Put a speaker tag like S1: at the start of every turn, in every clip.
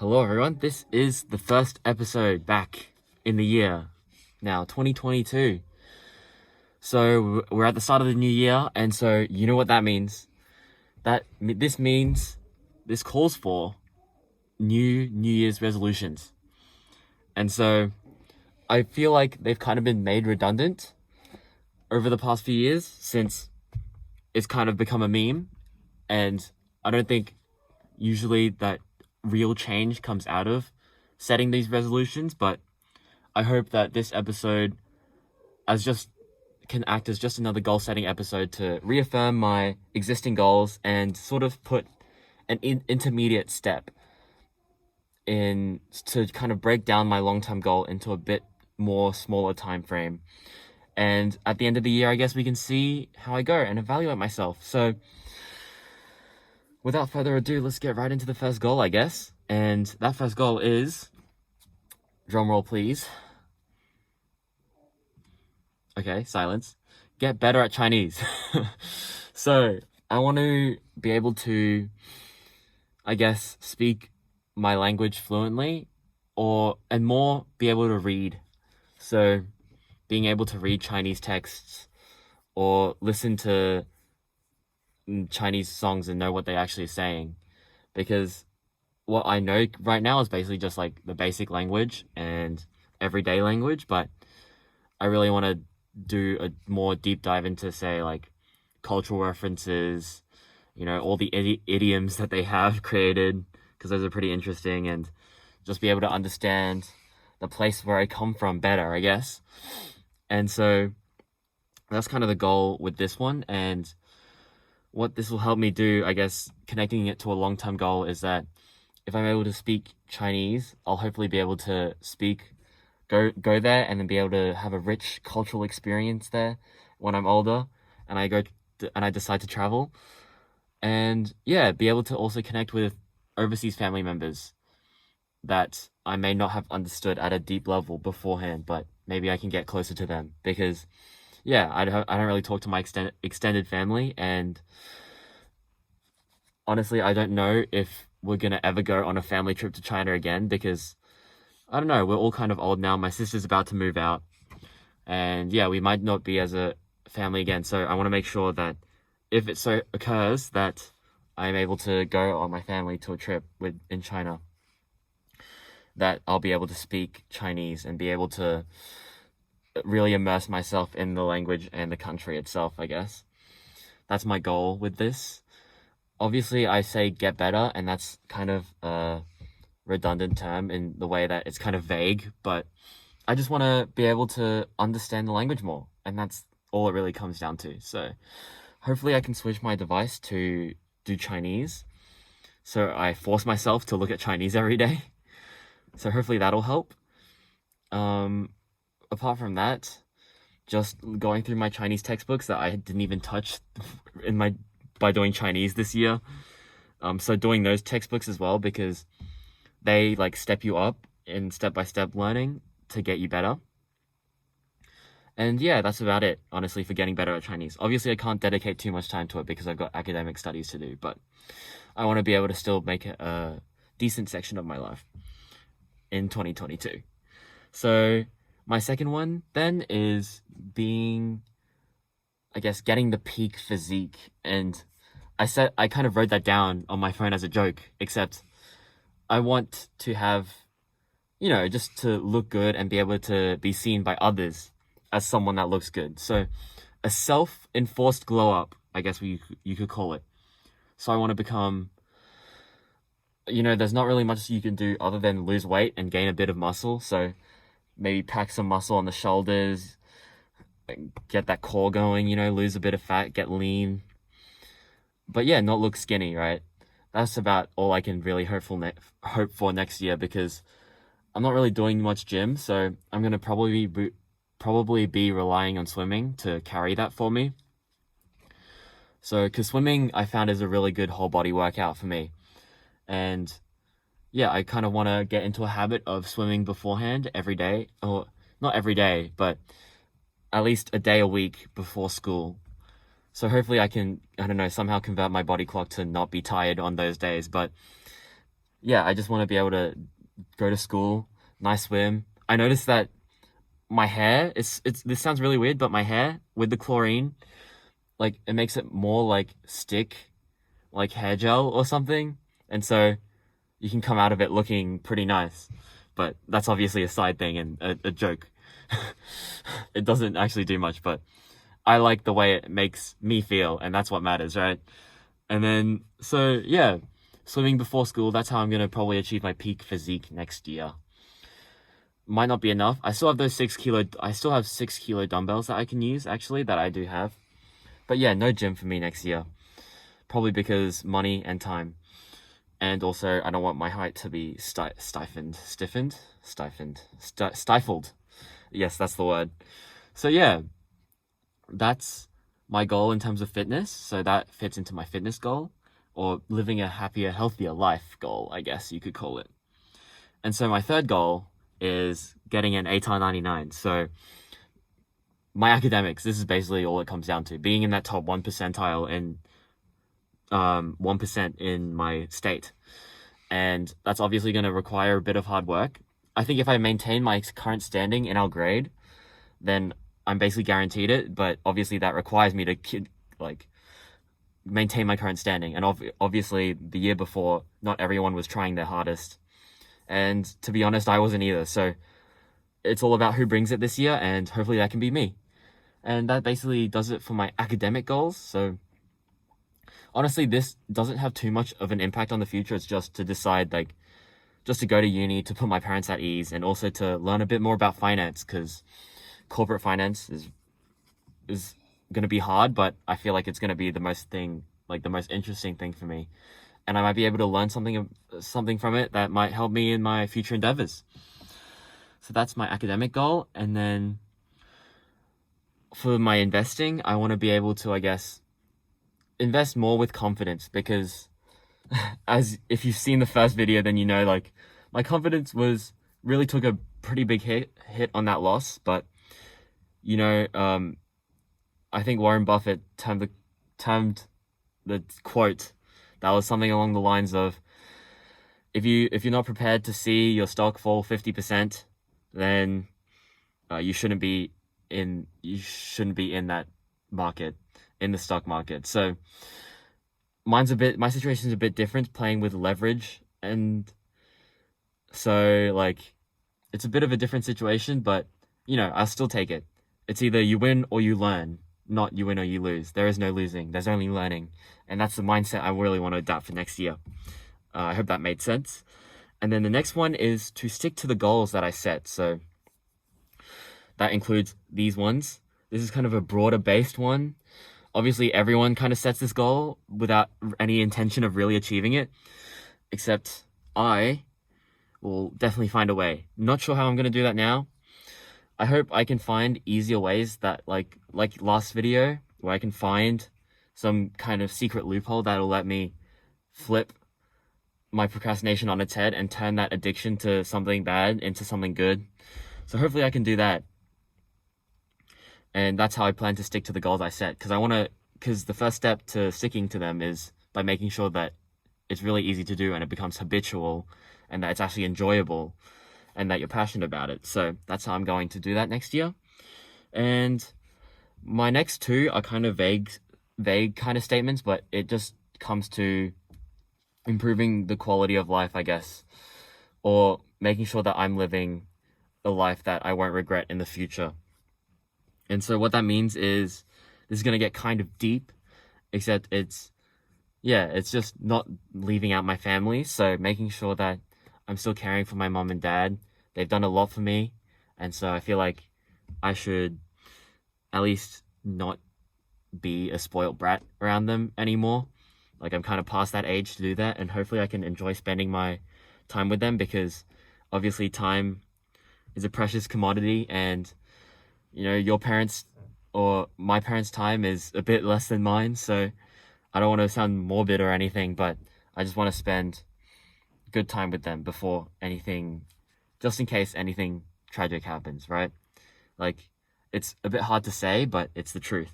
S1: Hello everyone, this is the first episode back in the year, now 2022. So we're at the start of the new year, and so you know what that means. This calls for New Year's resolutions. And so I feel like they've kind of been made redundant over the past few years since it's kind of become a meme, and I don't think usually that real change comes out of setting these resolutions, but I hope that this episode can act as just another goal setting episode to reaffirm my existing goals and sort of put an intermediate step in to kind of break down my long-term goal into a bit more smaller time frame. And at the end of the year, I guess we can see how I go and evaluate myself. So without further ado, let's get right into the first goal, I guess. And that first goal is, drumroll please. Okay, silence. Get better at Chinese. So I want to be able to, I guess, speak my language fluently and more be able to read. So being able to read Chinese texts or listen to Chinese songs and know what they're actually saying, because what I know right now is basically just like the basic language and everyday language, but I really want to do a more deep dive into, say, like cultural references, all the idioms that they have created, because those are pretty interesting, and just be able to understand the place where I come from better, I guess. And so that's kind of the goal with this one. And what this will help me do, I guess, connecting it to a long-term goal, is that if I'm able to speak Chinese, I'll hopefully be able to go there and then be able to have a rich cultural experience there when I'm older and I decide to travel. And yeah, be able to also connect with overseas family members that I may not have understood at a deep level beforehand, but maybe I can get closer to them, because yeah, I don't really talk to my extended family, and honestly, I don't know if we're gonna ever go on a family trip to China again, because I don't know, we're all kind of old now. My sister's about to move out, and yeah, we might not be as a family again. So I want to make sure that if it so occurs that I'm able to go on my family to a trip in China, that I'll be able to speak Chinese and be able to really immerse myself in the language and the country itself, I guess. That's my goal with this. Obviously, I say get better, and that's kind of a redundant term in the way that it's kind of vague, but I just want to be able to understand the language more, and that's all it really comes down to. So hopefully I can switch my device to do Chinese, so I force myself to look at Chinese every day. So hopefully that'll help. Apart from that, just going through my Chinese textbooks that I didn't even touch by doing Chinese this year. So doing those textbooks as well, because they like step you up in step-by-step learning to get you better. And yeah, that's about it, honestly, for getting better at Chinese. Obviously, I can't dedicate too much time to it because I've got academic studies to do, but I want to be able to still make it a decent section of my life in 2022. So my second one then is getting the peak physique. And I kind of wrote that down on my phone as a joke, except I want to have, just to look good and be able to be seen by others as someone that looks good. So a self-enforced glow up, I guess you could call it. So I want to become, there's not really much you can do other than lose weight and gain a bit of muscle. So maybe pack some muscle on the shoulders, get that core going, lose a bit of fat, get lean. But yeah, not look skinny, right? That's about all I can really hope for next year, because I'm not really doing much gym, so I'm gonna probably be relying on swimming to carry that for me. So, because swimming I found is a really good whole body workout for me, and yeah, I kind of want to get into a habit of swimming beforehand every day, or not every day, but at least a day a week before school. So hopefully I can, I don't know, somehow convert my body clock to not be tired on those days. But yeah, I just want to be able to go to school, nice swim. I noticed that my hair, it's this sounds really weird, but my hair with the chlorine, like it makes it more like stick, like hair gel or something. And so you can come out of it looking pretty nice. But that's obviously a side thing and a joke. It doesn't actually do much, but I like the way it makes me feel, and that's what matters, right? And then, so yeah, swimming before school, that's how I'm gonna probably achieve my peak physique next year. Might not be enough. I still have those 6 kilo, I still have 6 kilo dumbbells that I can use, actually, that I do have. But yeah, no gym for me next year. Probably because money and time. And also, I don't want my height to be stifled. Yes, that's the word. So yeah, that's my goal in terms of fitness. So that fits into my fitness goal, or living a happier, healthier life goal, I guess you could call it. And so my third goal is getting an ATAR 99. So my academics, this is basically all it comes down to. Being in that top 1 percentile and 1% in my state. And that's obviously going to require a bit of hard work. I think if I maintain my current standing in our grade, then I'm basically guaranteed it. But obviously that requires me to maintain my current standing. And obviously the year before, not everyone was trying their hardest. And to be honest, I wasn't either. So it's all about who brings it this year, and hopefully that can be me. And that basically does it for my academic goals. So honestly, this doesn't have too much of an impact on the future. It's just to decide, like, just to go to uni, to put my parents at ease, and also to learn a bit more about finance, because corporate finance is going to be hard, but I feel like it's going to be the most interesting thing for me. And I might be able to learn something from it that might help me in my future endeavors. So that's my academic goal. And then for my investing, I want to be able to, I guess, invest more with confidence, because as if you've seen the first video, then you know, like, my confidence really took a pretty big hit on that loss. But you know, I think Warren Buffett termed the quote that was something along the lines of, if you're not prepared to see your stock fall 50%, then you shouldn't be in that market, in the stock market. So my situation's a bit different, playing with leverage, and so, like, it's a bit of a different situation, but you know, I'll still take it. It's either you win or you learn, not you win or you lose. There is no losing, there's only learning. And that's the mindset I really want to adapt for next year. I hope that made sense. And then the next one is to stick to the goals that I set. So that includes these ones. This is kind of a broader based one. Obviously, everyone kind of sets this goal without any intention of really achieving it, except I will definitely find a way. Not sure how I'm going to do that now. I hope I can find easier ways that, like last video, where I can find some kind of secret loophole that'll let me flip my procrastination on its head and turn that addiction to something bad into something good. So hopefully I can do that. And that's how I plan to stick to the goals I set. Because the first step to sticking to them is by making sure that it's really easy to do and it becomes habitual, and that it's actually enjoyable, and that you're passionate about it. So that's how I'm going to do that next year. And my next two are kind of vague kind of statements, but it just comes to improving the quality of life, I guess, or making sure that I'm living a life that I won't regret in the future. And so what that means is, this is going to get kind of deep, except it's just not leaving out my family. So making sure that I'm still caring for my mom and dad. They've done a lot for me. And so I feel like I should at least not be a spoiled brat around them anymore. Like, I'm kind of past that age to do that. And hopefully I can enjoy spending my time with them, because obviously time is a precious commodity. And, you know, your parents or my parents' time is a bit less than mine. So I don't want to sound morbid or anything, but I just want to spend good time with them before anything, just in case anything tragic happens, right? Like, it's a bit hard to say, but it's the truth.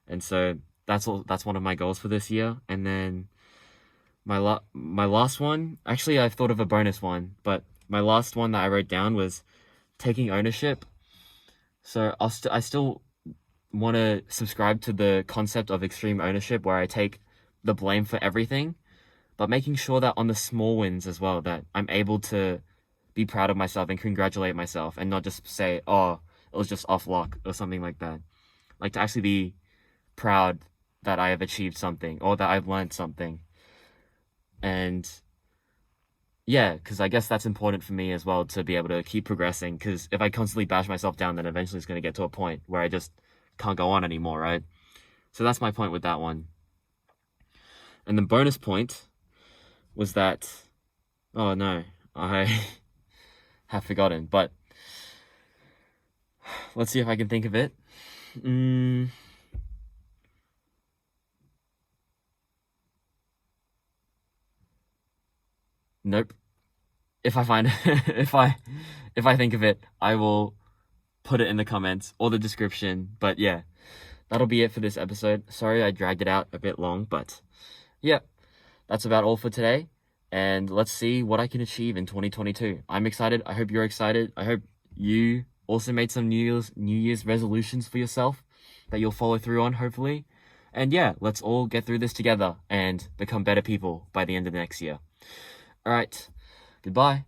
S1: And so that's one of my goals for this year. And then my last one, actually I've thought of a bonus one, but my last one that I wrote down was taking ownership. So I still want to subscribe to the concept of extreme ownership where I take the blame for everything, but making sure that on the small wins as well, that I'm able to be proud of myself and congratulate myself and not just say, oh, it was just off luck or something like that. Like to actually be proud that I have achieved something or that I've learned something. And yeah, because I guess that's important for me as well to be able to keep progressing. Because if I constantly bash myself down, then eventually it's going to get to a point where I just can't go on anymore, right? So that's my point with that one. And the bonus point was that, oh no, I have forgotten, but let's see if I can think of it. Nope. If I find if I think of it, I will put it in the comments or the description. But yeah, that'll be it for this episode. Sorry I dragged it out a bit long, but yeah, that's about all for today. And let's see what I can achieve in 2022. I'm excited. I hope you're excited. I hope you also made some New Year's resolutions for yourself that you'll follow through on, hopefully. And yeah, let's all get through this together and become better people by the end of next year. All right. Goodbye.